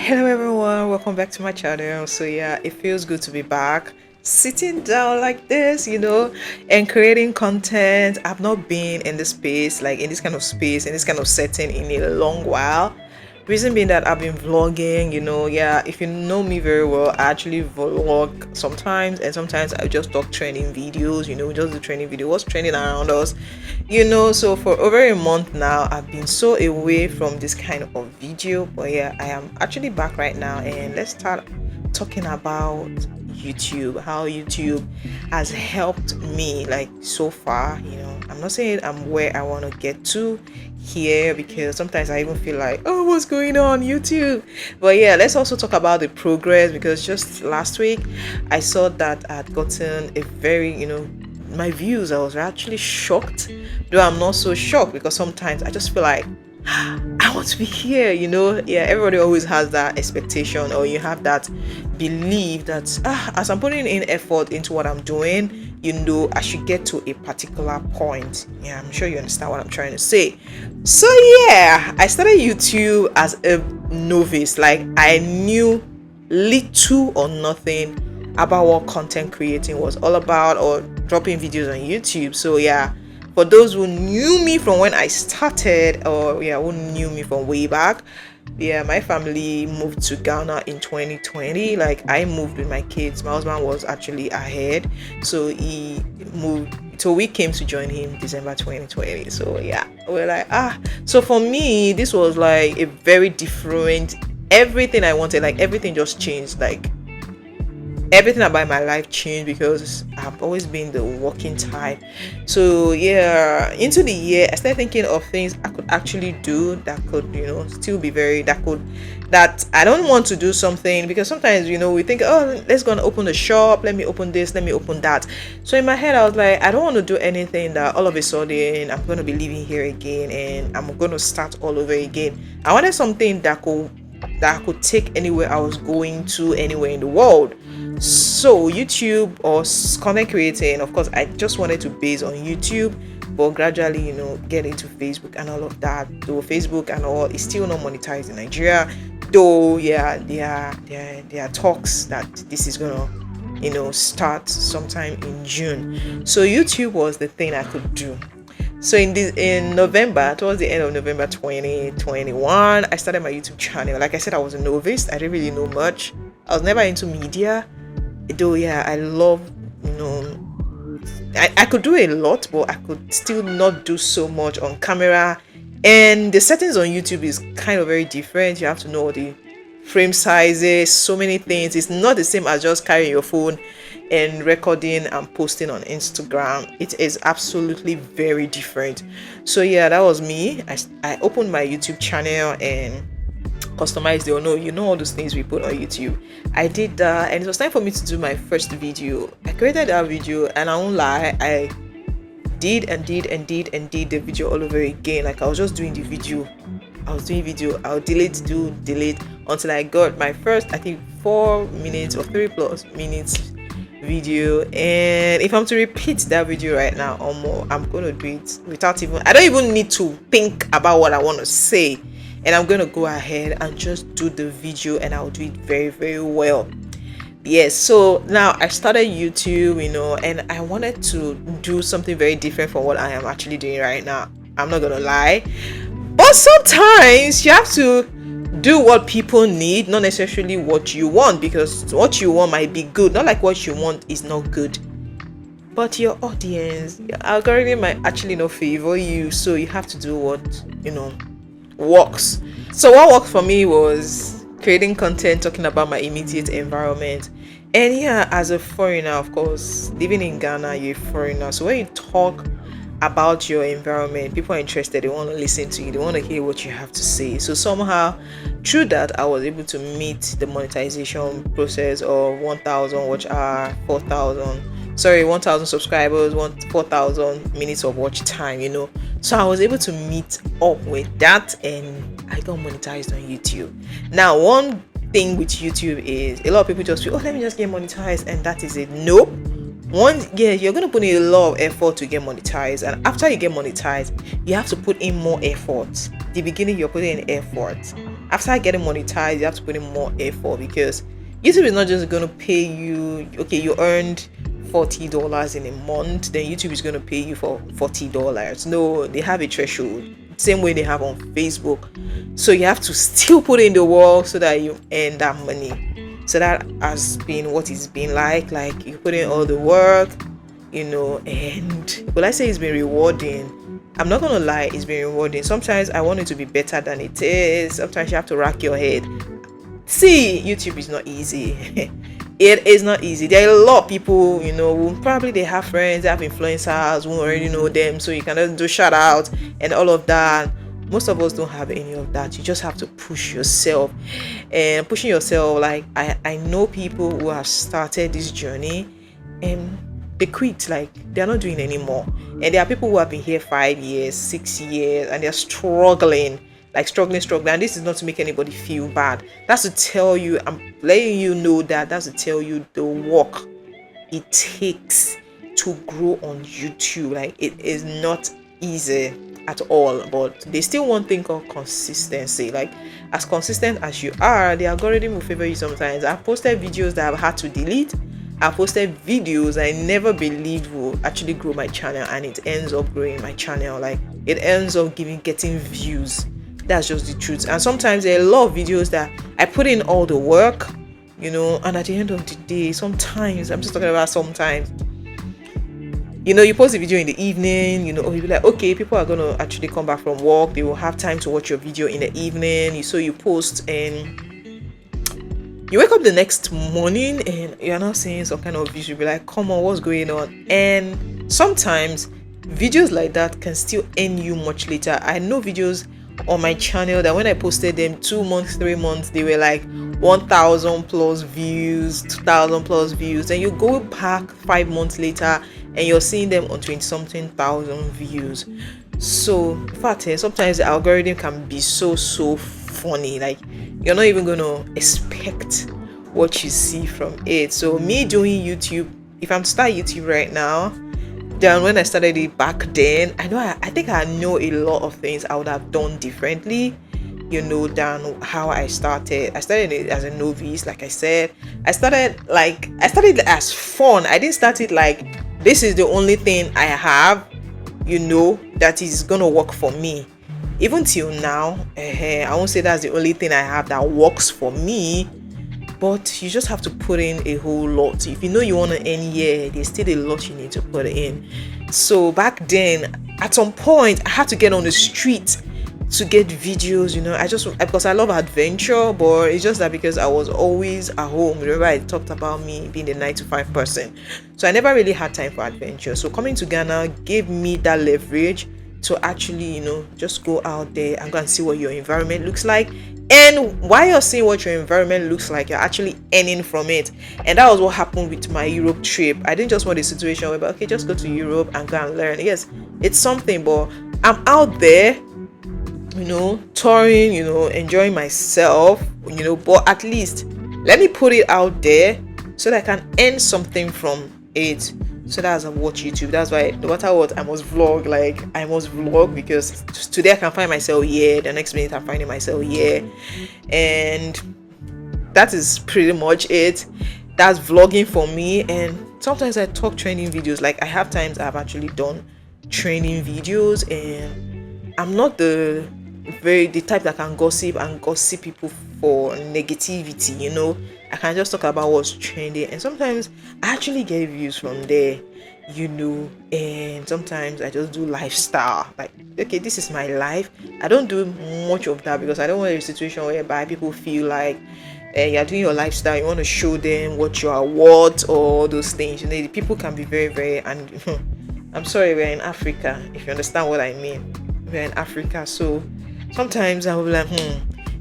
Hello everyone, welcome back to my channel. So yeah, it feels good to be back sitting down like this, and creating content. I've not been in this space, like in this kind of space, in this kind of setting in a long while. Reason being that I've been vlogging, yeah, if you know me very well, I actually vlog sometimes, and sometimes I just talk training videos, just the training video, what's trending around us, so for over a month now I've been so away from this kind of video. But yeah, I am actually back right now, and let's start talking about YouTube, how YouTube has helped me like so far. I'm not saying I'm where I want to get to here, because sometimes I even feel like, oh, what's going on YouTube? But yeah, let's also talk about the progress, because just last week I saw that I'd gotten a very, my views. I was actually shocked, though I'm not so shocked, because sometimes I just feel like I want to be here. Yeah, everybody always has that expectation, or you have that belief that as I'm putting in effort into what I'm doing, I should get to a particular point. Yeah, I'm sure you understand what I'm trying to say. So yeah, I started YouTube as a novice. Like, I knew little or nothing about what content creating was all about, or dropping videos on YouTube. So yeah, for those who knew me from when I started, or yeah, who knew me from way back, yeah, my family moved to Ghana in 2020. Like, I moved with my kids. My husband was actually ahead, so he moved. So we came to join him December 2020. So yeah, we're like, so for me, this was like a very different, everything I wanted, like everything just changed. Like, everything about my life changed, because I've always been the working type. So yeah, into the year I started thinking of things I could actually do that could, still be very, that I don't want to do something, because sometimes, we think, oh, let's go and open a shop, let me open this, let me open that. So in my head I was like, I don't want to do anything that all of a sudden I'm going to be living here again and I'm going to start all over again. I wanted something that I could take anywhere I was going to, anywhere in the world. So YouTube, or content creating, of course I just wanted to base on YouTube, but gradually, get into Facebook and all of that. Though Facebook and all is still not monetized in Nigeria, though yeah, there are talks that this is gonna start sometime in June. So YouTube was the thing I could do. So in November, towards the end of November 2021, I started my YouTube channel. Like I said, I was a novice. I didn't really know much. I was never into media. Though yeah, I love, I could do a lot, but I could still not do so much on camera. And the settings on YouTube is kind of very different. You have to know the frame sizes, so many things. It's not the same as just carrying your phone and recording and posting on Instagram. It is absolutely very different. So yeah, that was me. I opened my YouTube channel and customized it, or no, all those things we put on YouTube. I did that, and it was time for me to do my first video. I created that video, and I won't lie, I did the video all over again. Like, I was just doing the video. I'll delete until I got my first, I think, 4 minutes or 3+ minutes video. And if I'm to repeat that video right now or more, I'm gonna do it without I don't even need to think about what I want to say, and I'm gonna go ahead and just do the video, and I'll do it very, very well. Yes, so now I started YouTube, and I wanted to do something very different from what I am actually doing right now. I'm not gonna lie, but sometimes you have to do what people need, not necessarily what you want, because what you want might be good, not like what you want is not good. But your audience, your algorithm might actually not favor you, so you have to do what works. So what worked for me was creating content talking about my immediate environment. And yeah, as a foreigner, of course, living in Ghana, you're a foreigner, so when you talk about your environment, people are interested, they want to listen to you, they want to hear what you have to say. So somehow through that, I was able to meet the monetization process of 1,000 watch hour, 1,000 subscribers, 4,000 minutes of watch time. So I was able to meet up with that, and I got monetized on YouTube. Now, one thing with YouTube is a lot of people just feel, oh, let me just get monetized and that is it. Nope. You're going to put in a lot of effort to get monetized, and after you get monetized, you have to put in more effort. The beginning, you're putting in effort. after getting monetized, you have to put in more effort, because YouTube is not just going to pay you. Okay, you earned $40 in a month, then YouTube is going to pay you for $40. No, they have a threshold, same way they have on Facebook. So you have to still put in the work so that you earn that money. So that has been what it's been like you put in all the work, and will I say it's been rewarding? I'm not gonna lie, it's been rewarding. Sometimes I want it to be better than it is. Sometimes you have to rack your head. See, YouTube is not easy. It is not easy. There are a lot of people, who probably they have friends, they have influencers who already know them, so you can do shout out and all of that. Most of us don't have any of that. You just have to push yourself, and pushing yourself, like I know people who have started this journey and they quit, like they're not doing anymore. And there are people who have been here 5 years, 6 years, and they're struggling, and this is not to make anybody feel bad. That's to tell you, I'm letting you know that's to tell you the work it takes to grow on YouTube. Like, it is not easy at all, but there's still one thing called consistency. Like, as consistent as you are, the algorithm will favor you sometimes. I've posted videos that I've had to delete. I posted videos I never believed would actually grow my channel, and it ends up growing my channel. Like, it ends up getting views. That's just the truth. And sometimes there are a lot of videos that I put in all the work, and at the end of the day, sometimes, I'm just talking about sometimes, you post a video in the evening, or you'll be like, okay, people are going to actually come back from work, they will have time to watch your video in the evening. So you post, and you wake up the next morning and you're not seeing some kind of views. You'll be like, come on, what's going on? And sometimes videos like that can still earn you much later. I know videos on my channel that when I posted them 2 months, 3 months, they were like 1,000 plus views, 2,000 plus views. Then you go back 5 months later and you're seeing them on 20 something thousand views. So in fact, sometimes the algorithm can be so funny. Like, you're not even gonna expect what you see from it. So me doing YouTube, if I'm to start YouTube right now, then when I started it back then, I think I know a lot of things I would have done differently, than how I started. I started it as a novice, like I said. I started as fun. I didn't start it like this is the only thing I have, that is gonna work for me. Even till now, I won't say that's the only thing I have that works for me, but you just have to put in a whole lot. If you want to end here, there's still a lot you need to put in. So back then, at some point, I had to get on the street to get videos, because I love adventure, but it's just that because I was always at home. Remember, I talked about me being a 9-to-5 person, so I never really had time for adventure. So coming to Ghana gave me that leverage to actually, just go out there and go and see what your environment looks like. And while you're seeing what your environment looks like, you're actually earning from it. And that was what happened with my Europe trip. I didn't just want a situation where, okay, just go to Europe and go and learn. Yes, it's something, but I'm out there, touring, enjoying myself, but at least let me put it out there so that I can earn something from it. So that's what YouTube. That's why no matter what, I must vlog. Like, I must vlog, because today I can find myself here, the next minute I'm finding myself here, and that is pretty much it. That's vlogging for me. And sometimes I talk training videos. Like, I have times I've actually done training videos, and I'm not the type that can gossip people for negativity. I can just talk about what's trending, and sometimes I actually get views from there, and sometimes I just do lifestyle. Like, okay, this is my life. I don't do much of that because I don't want a situation whereby people feel like you're doing your lifestyle, you want to show them what you are worth, or all those things. The people can be very, very, and I'm sorry, we're in Africa, if you understand what I mean. We're in Africa, so sometimes I will be like,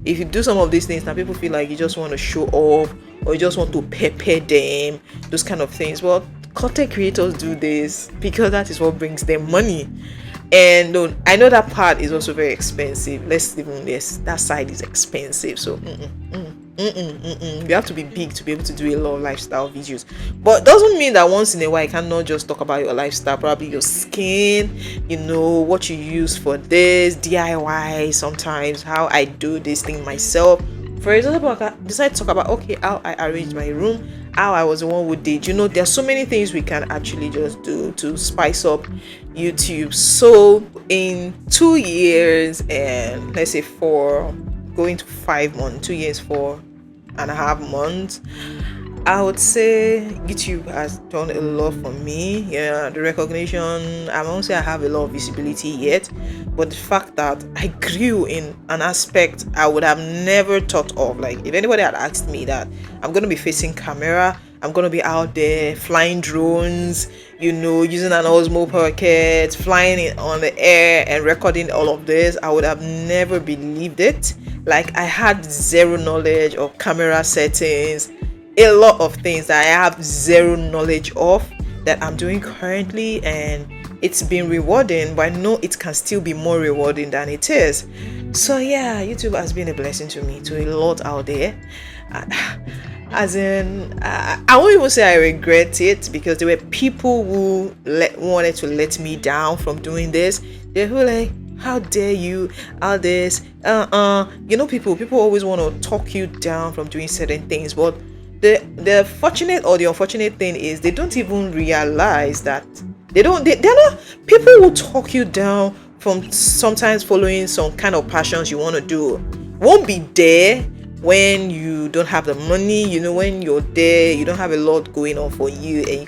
if you do some of these things, now people feel like you just want to show off, or you just want to pepper them, those kind of things. Well, content creators do this because that is what brings them money. And I know that part is also very expensive. Let's even this, that side is expensive. So You have to be big to be able to do a lot of lifestyle videos. But doesn't mean that once in a while you cannot just talk about your lifestyle, probably your skin, what you use for this, DIY sometimes, how I do this thing myself. For example, I can decide to talk about how I arrange my room, how I was the one who did. There's so many things we can actually just do to spice up YouTube. So in 2 years and let's say 5 months, 2 years, 4.5 months, I would say YouTube has done a lot for me. Yeah, the recognition, I won't say I have a lot of visibility yet, but the fact that I grew in an aspect I would have never thought of. Like, if anybody had asked me that I'm going to be facing camera, I'm going to be out there flying drones, using an Osmo Pocket, flying it on the air and recording all of this, I would have never believed it. Like, I had zero knowledge of camera settings, a lot of things that I have zero knowledge of that I'm doing currently, and it's been rewarding, but I know it can still be more rewarding than it is. So yeah, YouTube has been a blessing to me, to a lot out there. As in, I won't even say I regret it, because there were people who wanted to let me down from doing this. They were like, how dare you, all this, people always want to talk you down from doing certain things, but the fortunate or the unfortunate thing is they don't even realize that they're not people who talk you down from sometimes following some kind of passions you want to do won't be there when you don't have the money. When you're there, you don't have a lot going on for you, and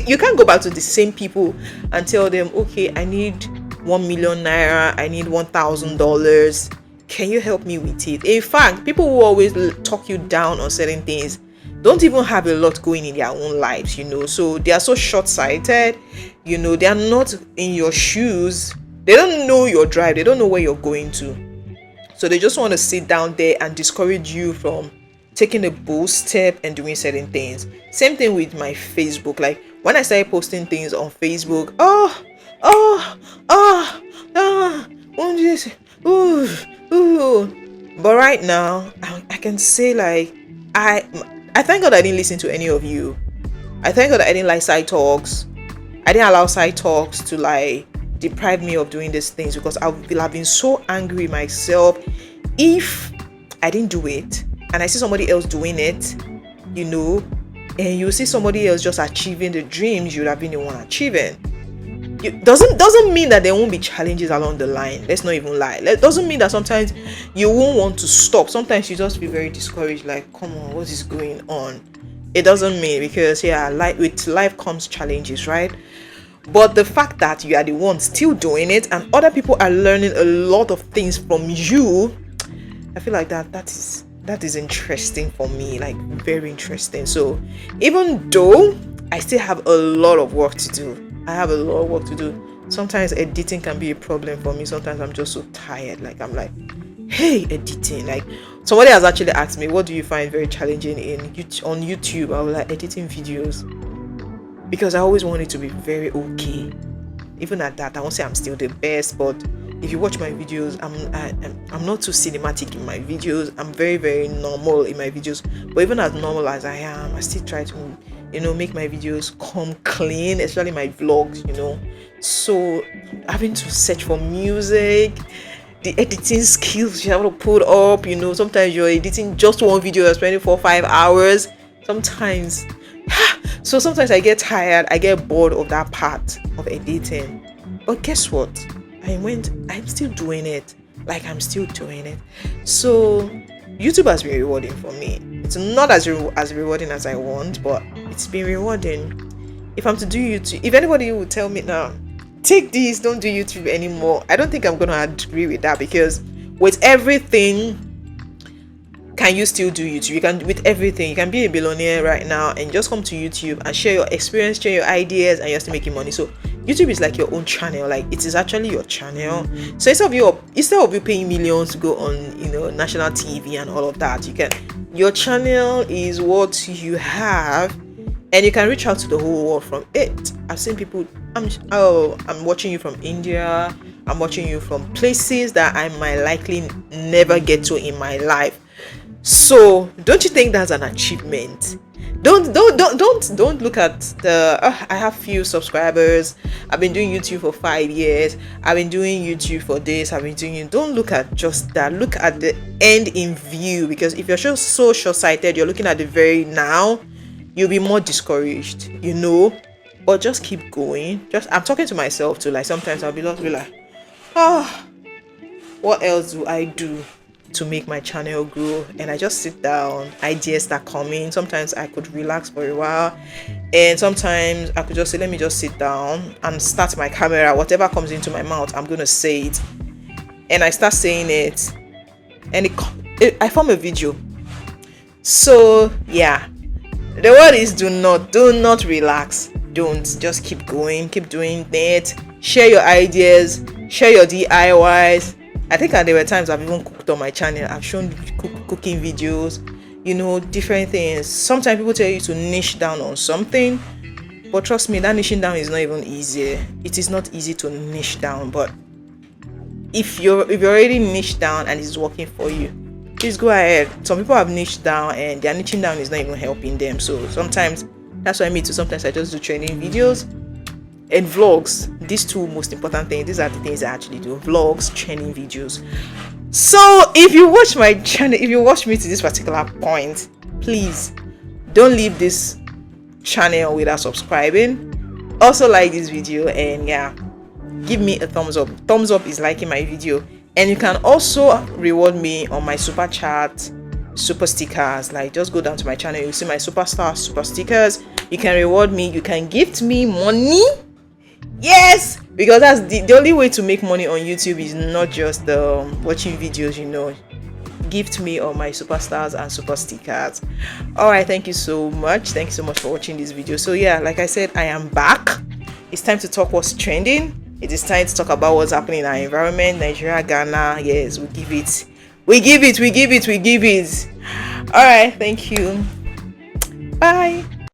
you can't go back to the same people and tell them, okay, I need 1 million naira, I need $1,000, can you help me with it? In fact, people who always talk you down on certain things don't even have a lot going in their own lives, so they are so short-sighted. They are not in your shoes, they don't know your drive, they don't know where you're going to, so they just want to sit down there and discourage you from taking a bold step and doing certain things. Same thing with my Facebook. Like, when I started posting things on Facebook, but right now I can say, like, I thank God I didn't listen to any of you. I thank God I didn't like side talks. I didn't allow side talks to like deprive me of doing these things, because I will have been so angry myself if I didn't do it and I see somebody else doing it, and you see somebody else just achieving the dreams you would have been the one achieving. It doesn't mean that there won't be challenges along the line. Let's not even lie. It doesn't mean that sometimes you won't want to stop. Sometimes you just be very discouraged, like, come on, what is going on? It doesn't mean, because with life comes challenges, right? But the fact that you are the one still doing it and other people are learning a lot of things from you, I feel like that is interesting for me, like very interesting. So even though I still have a lot of work to do, sometimes editing can be a problem for me. Sometimes I'm just so tired, like I'm like, hey, editing. Like, somebody has actually asked me, what do you find very challenging on YouTube? I was like, editing videos, because I always want it to be very okay. Even at that, I won't say I'm still the best, but if you watch my videos, I'm not too cinematic in my videos. I'm very, very normal in my videos. But even as normal as I am, I still try to make my videos come clean, especially my vlogs. So having to search for music, the editing skills you have to put up. Sometimes you're editing just one video, you're spending 4-5 hours sometimes. So sometimes I get tired, I get bored of that part of editing. But guess what? I'm still doing it. Like, I'm still doing it. So YouTube has been rewarding for me. It's not as rewarding as I want, but it's been rewarding. If I'm to do YouTube, if anybody would tell me now, take this, don't do YouTube anymore, I don't think I'm gonna agree with that, because with everything, can you still do YouTube? You can, with everything. You can be a billionaire right now and just come to YouTube and share your experience, share your ideas, and you're still making money. So YouTube is like your own channel. Like, it is actually your channel. So instead of you paying millions to go on national TV and all of that, your channel is what you have, and you can reach out to the whole world from it. I've seen people, I'm watching you from India, I'm watching you from places that I might likely never get to in my life. So don't you think that's an achievement? Don't look at the I have few subscribers, I've been doing YouTube for 5 years, I've been doing YouTube for this, I've been doing. Don't look at just that, look at the end in view, because if you're just so short-sighted, you're looking at the very now, you'll be more discouraged, but just keep going. Just, I'm talking to myself too, like sometimes I'll be like, oh, what else do I do to make my channel grow? And I just sit down, ideas start coming. Sometimes I could relax for a while, and sometimes I could just say, let me just sit down and start my camera. Whatever comes into my mouth, I'm gonna say it. And I start saying it, and I form a video. So yeah, the word is do not relax. Don't, just keep going, keep doing it. Share your ideas, share your DIYs. I think there were times I've even cooked on my channel. I've shown cooking videos, different things. Sometimes people tell you to niche down on something, but trust me, that niching down is not even easy. It is not easy to niche down, but if you're already niched down and it's working for you, please go ahead. Some people have niched down and their niching down is not even helping them. So sometimes that's what I mean too. Sometimes I just do training videos and vlogs. These two most important things, these are the things I actually do: vlogs, training videos. So if you watch my channel, if you watch me to this particular point, please don't leave this channel without subscribing. Also like this video, and yeah, give me a thumbs up. Thumbs up is liking my video. And you can also reward me on my super chat, super stickers. Like, just go down to my channel, you'll see my superstar super stickers. You can reward me, you can gift me money. Yes, because that's the only way to make money on YouTube is not just watching videos. Gift me on my superstars and super stickers. All right, thank you so much for watching this video. So yeah, like I said, I am back. It's time to talk what's trending. It is time to talk about what's happening in our environment. Nigeria, Ghana. Yes, we give it. All right, thank you. Bye.